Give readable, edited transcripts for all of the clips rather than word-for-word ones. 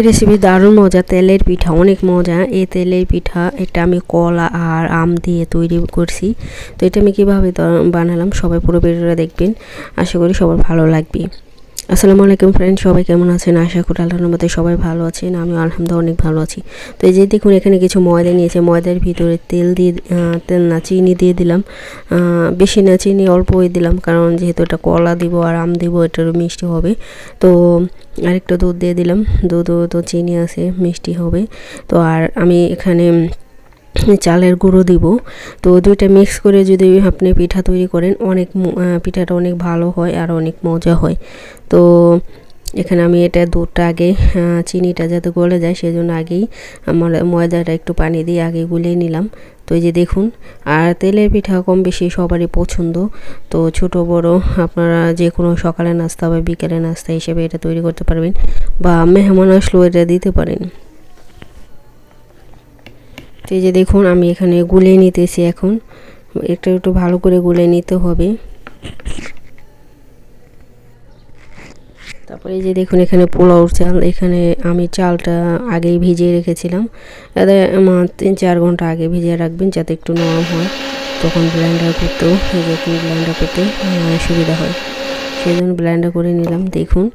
আজকের রেসিপি দারুণ মজা। তেলের পিঠা অনেক মজা। এই তেলের পিঠা এটা আমি কলা আর আম দিয়ে তৈরি করছি। তো এটা আমি কীভাবে বানালাম সবাই পুরো ভিডিওটা দেখবেন, আশা করি সবার ভালো লাগবে। আসসালামু আলাইকুম ফ্রেন্ড, সবাই কেমন আছেন? আশা করি আল্লাহর রহমতে সবাই ভালো আছেন, আমিও আলহামদুলিল্লাহ অনেক ভালো আছি। তো এই যে দেখুন এখানে কিছু ময়দা নিয়েছে, ময়দার ভিতরে তেল না চিনি দিয়ে দিলাম। বেশি না, চিনি অল্পই দিলাম, কারণ যেহেতু এটা কলা দিব আর আম দিব, এটারও মিষ্টি হবে। তো আরেকটু দুধ দিয়ে দিলাম, দুধও তো চিনি আছে, মিষ্টি হবে। তো আর আমি এখানে চালের গুঁড়ো দিব। তো দুইটা মিক্স করে যদি আপনি পিঠা তৈরি করেন, পিঠাটা অনেক ভালো হয় আর অনেক মজা হয়। তো এখানে আমি এটা দুধটা আগে চিনিটা যাতে গলে যায় সেজন্য আগেই আমার ময়দাটা একটু পানি দিয়ে আগে গুলিয়ে নিলাম। তো এই যে দেখুন, আর তেলের পিঠা কম বেশি সবারই পছন্দ। তো ছোট বড় আপনারা যে কোনো সকালে নাস্তা বা বিকেলে নাস্তা হিসেবে এটা তৈরি করতে পারবেন, বা মেহমান আসলেও এটা দিতে পারেন। তো এই যে দেখুন আমি এখানে গুলিয়ে নিতেছি। এখন একটু ভালো করে গুলিয়ে নিতে হবে। তারপরে এই যে দেখুন এখানে পোলাও চাল, এখানে আমি চালটা আগেই ভিজিয়ে রেখেছিলাম। এতে 3-4 ঘন্টা আগে ভিজিয়ে রাখবেন, যাতে একটু নরম হয়, তখন ব্লেন্ডার করতেও ব্লেন্ডার করতে সুবিধা হয়। সেই জন্য ব্লেন্ডার করে নিলাম। দেখুন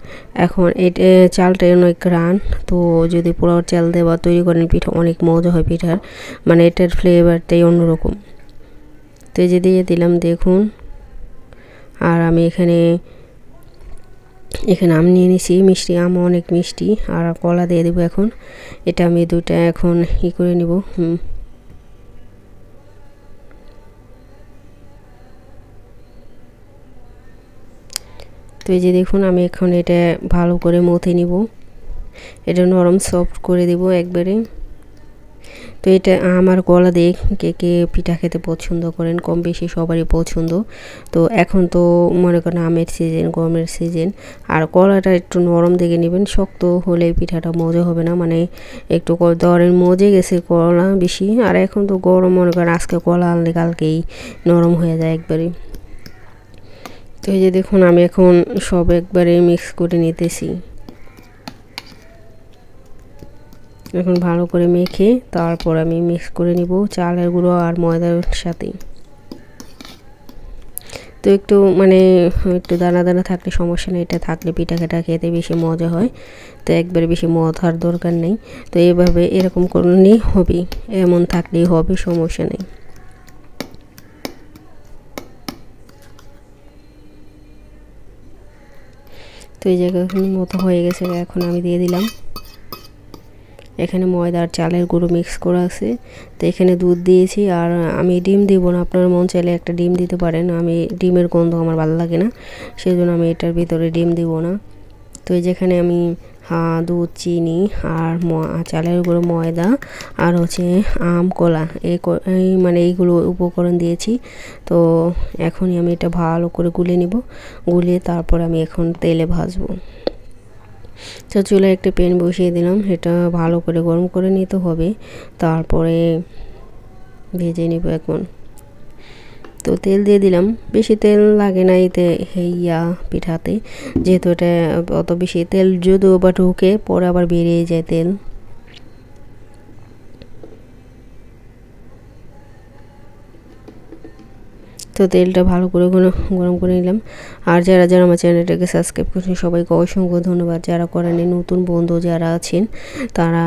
এখন এটা চালটা অনেক গ্রান। তো যদি পোলাও চাল দিয়ে বা তৈরি করেন পিঠা, অনেক মজা হয় পিঠার, মানে এটার ফ্লেভারটাই অন্যরকম। তো এই যে দিয়ে দিলাম দেখুন। আর আমি এখানে আম নিয়ে নিছি, মিষ্টি আম, অনেক মিষ্টি। আর কলা দিয়ে দেবো এখন। এটা আমি দুইটা এখন করে নিব। তো এই যে দেখুন আমি এখন এটা ভালো করে মথে নিব, এটা নরম সফট করে দেব একবারে। তো এটা আমার কলা দিয়ে কে কে পিঠা খেতে পছন্দ করেন, কম বেশি সবারই পছন্দ। তো এখন তো মনে করেন আমের সিজন, গরমের সিজন, আর কলাটা একটু নরম দেখে নেবেন। শক্ত হলে পিঠাটা মজা হবে না, মানে একটু ধরেন মজে গেছে কলা বেশি। আর এখন তো গরম, মনে করেন আজকে কলা আনলে কালকেই নরম হয়ে যায় একবারে। তো এই যে দেখুন আমি এখন সব একবারে মিক্স করে নিতেছি। এখন ভালো করে মেখে তারপর আমি মিক্স করে নিব চালের গুঁড়ো আর ময়দার সাথে। তো একটু দানা দানা থাকলে সমস্যা নেই, এটা থাকলে পিঠা খেতে বেশি মজা হয়। তো একবারে বেশি মথার দরকার নেই। তো এইভাবে এরকম করলেই হবে, এমন থাকলেই হবে, সমস্যা নেই। তো এই জায়গায় মতো হয়ে গেছে, এখন আমি দিয়ে দিলাম। এখানে ময়দা আর চালের গুঁড়ো মিক্স করা আছে। তো এখানে দুধ দিয়েছি, আর আমি ডিম দিব না, আপনার মন চাইলে একটা ডিম দিতে পারেন। আমি ডিমের গন্ধ আমার ভালো লাগে না, সেই জন্য আমি এটার ভিতরে ডিম দিব না। তো যেখানে আমি দুধ, চিনি আর চালের গুঁড়ো, ময়দা আর আম, কলা, এইগুলো উপকরণ দিয়েছি। তো এখনই আমি এটা ভালো করে গুলে নিব, গুলিয়ে তারপর আমি এখন তেলে ভাজবো। তো চুলায় একটা প্যান বসিয়ে দিলাম, এটা ভালো করে গরম করে নিতে হবে, তারপরে ভেজে নিব এখন। তো তেল দিয়ে দিলাম, বেশি তেল লাগে না এতে পিঠাতে, যেহেতু এটা অত বেশি তেল যদিও বা ঢুকে পরে আবার বেরিয়ে যায় তেল। তো তেলটা ভালো করে গরম করে নিলাম। আর যারা আমার চ্যানেলটাকে সাবস্ক্রাইব করছেন সবাইকে অসংখ্য ধন্যবাদ। যারা করেন, নতুন বন্ধু যারা আছেন তারা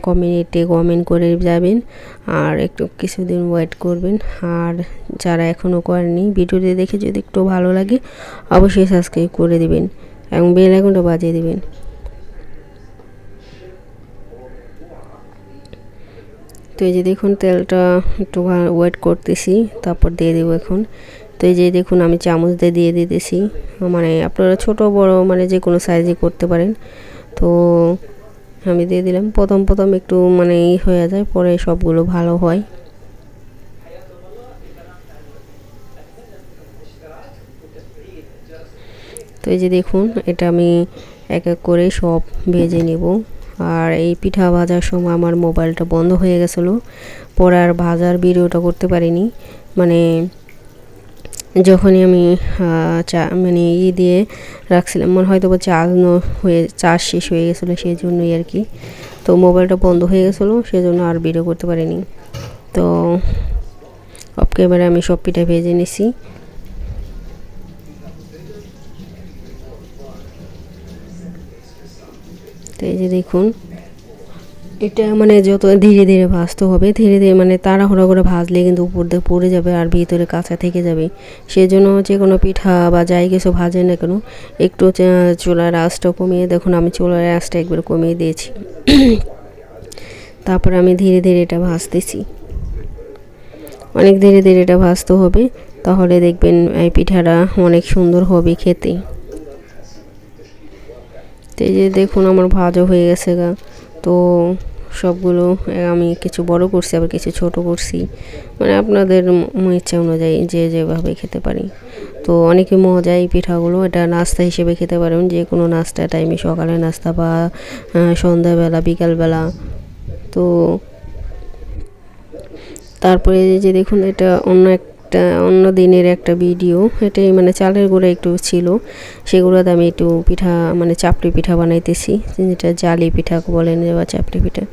কমেন্ট করে যাবেন, আর একটু কিছুদিন ওয়েট করবেন। আর যারা এখনও করেননি, ভিডিওটি দেখে যদি একটু ভালো লাগে অবশ্যই সাবস্ক্রাইব করে দিবেন এবং বেল আইকনটা বাজিয়ে দিবেন। তো এই যে দেখুন তেলটা একটু ওয়েট করতেছি, তারপর দিয়ে দেবো এখন। তো এই যে দেখুন আমি চামচ দিয়ে দিতেছি, আপনারা ছোট বড় যে কোনো সাইজে করতে পারেন। তো আমি দিয়ে দিলাম। প্রথম একটু হয়ে যায়, পরে সবগুলো ভালো হয়। তো এই যে দেখুন এটা আমি এক এক করে সব ভেজে নেব। আর এই পিঠা ভাজার সময় আমার মোবাইলটা বন্ধ হয়ে গেছিলো, পরে আর ভাজার ভিডিওটা করতে পারিনি। যখনই আমি চা মানে দিয়ে রাখছিলাম, মনে হয়তো বা চার্জ শেষ হয়ে গেছিলো, সেই জন্যই আর কি। তো মোবাইলটা বন্ধ হয়ে গেছিলো, সেজন্য আর ভিডিও করতে পারিনি। তো অফ ক্যামেরা আমি সব পিঠা ভেজে নিছি। তো এই যে দেখুন, এটা মানে যত ধীরে ধীরে ভাজতে হবে, ধীরে ধীরে মানে তাড়াহুড়া করে ভাজলে কিন্তু উপর দিয়ে পড়ে যাবে আর ভিতরে কাঁচা থেকে যাবে। সেজন্য যে কোনো পিঠা বা যাই কিছু ভাজে না কেন, একটু চুলার আঁচটা কমিয়ে, দেখুন আমি চুলার আঁচটা একবার কমিয়ে দিয়েছি। তারপরে আমি ধীরে ধীরে এটা ভাজতেছি, অনেক ধীরে ধীরে এটা ভাজতে হবে, তাহলে দেখবেন এই পিঠাটা অনেক সুন্দর হবে খেতে। তো এই যে দেখুন আমার ভাজা হয়ে গেছে গা। তো সবগুলো আমি কিছু বড় করছি, আবার কিছু ছোট করছি, মানে আপনাদের ইচ্ছা অনুযায়ী যে যেভাবে খেতে পারি। তো অনেকে মজা এই পিঠাগুলো, এটা নাস্তা হিসেবে খেতে পারেন, যে কোনো নাস্তা টাইমে, সকালে নাস্তা বা সন্ধ্যাবেলা, বিকালবেলা। তো তারপরে যে দেখুন, এটা অন্য দিনের একটা ভিডিও। এটাই মানে চালের গুঁড়া একটু ছিল, সেগুলোতে আমি একটু পিঠা মানে চাপটি পিঠা বানাইতেছি, যেটা জালি পিঠা বলেন বা চাপটি পিঠা,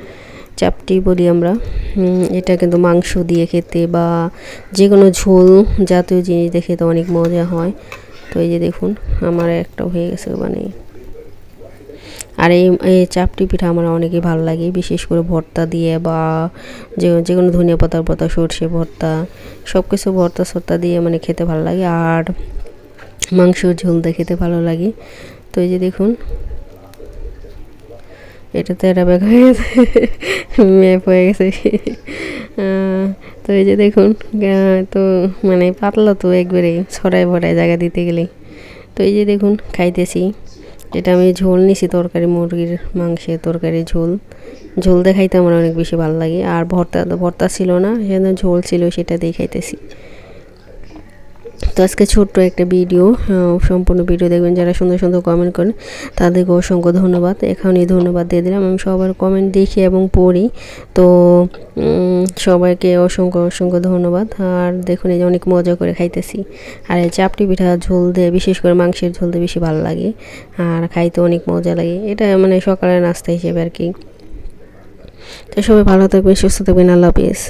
চাপটি বলি আমরা। এটা কিন্তু মাংস দিয়ে খেতে বা যে কোনো ঝোল জাতীয় জিনিস দিয়ে খেতে অনেক মজা হয়। তো এই যে দেখুন আমার একটা হয়ে গেছে মানে। আর এই চাপটি পিঠা আমার অনেকই ভালো লাগে, বিশেষ করে ভর্তা দিয়ে বা যে কোনো ধনিয়া পাতা, সর্ষে ভর্তা, সব কিছু ভর্তা দিয়ে মানে খেতে ভালো লাগে, আর মাংসর ঝোল দিয়ে খেতে ভালো লাগে। তো এই যে দেখুন, এটাতে একটা ব্যাগ হয়ে গেছে, ম্যাপ হয়ে গেছে। তো এই যে দেখুন, তো মানে পাতলা তো একবারে ছড়ায় ভরায় জায়গা দিতে গেলে। তো এই যে দেখুন খাইতেছি, এটা আমি ঝোল নিছি, তরকারি, মুরগির মাংসের তরকারি ঝোল দিয়ে খাইতে আমার অনেক বেশি ভালো লাগে। আর ভর্তা ছিল না, সেজন্য ঝোল ছিল, সেটা দিয়ে খাইতেছি। তো আজকে ছোট্ট একটা ভিডিও, সম্পূর্ণ ভিডিও দেখবেন। যারা সুন্দর সুন্দর কমেন্ট করেন তাদেরকে অসংখ্য ধন্যবাদ। এখনই ধন্যবাদ দিয়ে দিলাম, আমি সবার কমেন্ট দেখি এবং পড়ি। তো সবাইকে অসংখ্য ধন্যবাদ। আর দেখুন এই যে অনেক মজা করে খাইতেছি। আর এই চাপটি পিঠা ঝোল দিয়ে, বিশেষ করে মাংসের ঝোল দিয়ে বেশি ভালো লাগে, আর খাইতে অনেক মজা লাগে। এটা মানে সকালের নাস্তা হিসেবে আর কি। তো সবাই ভালো থাকবেন, সুস্থ থাকবেন, আল্লাহ হাফেজ।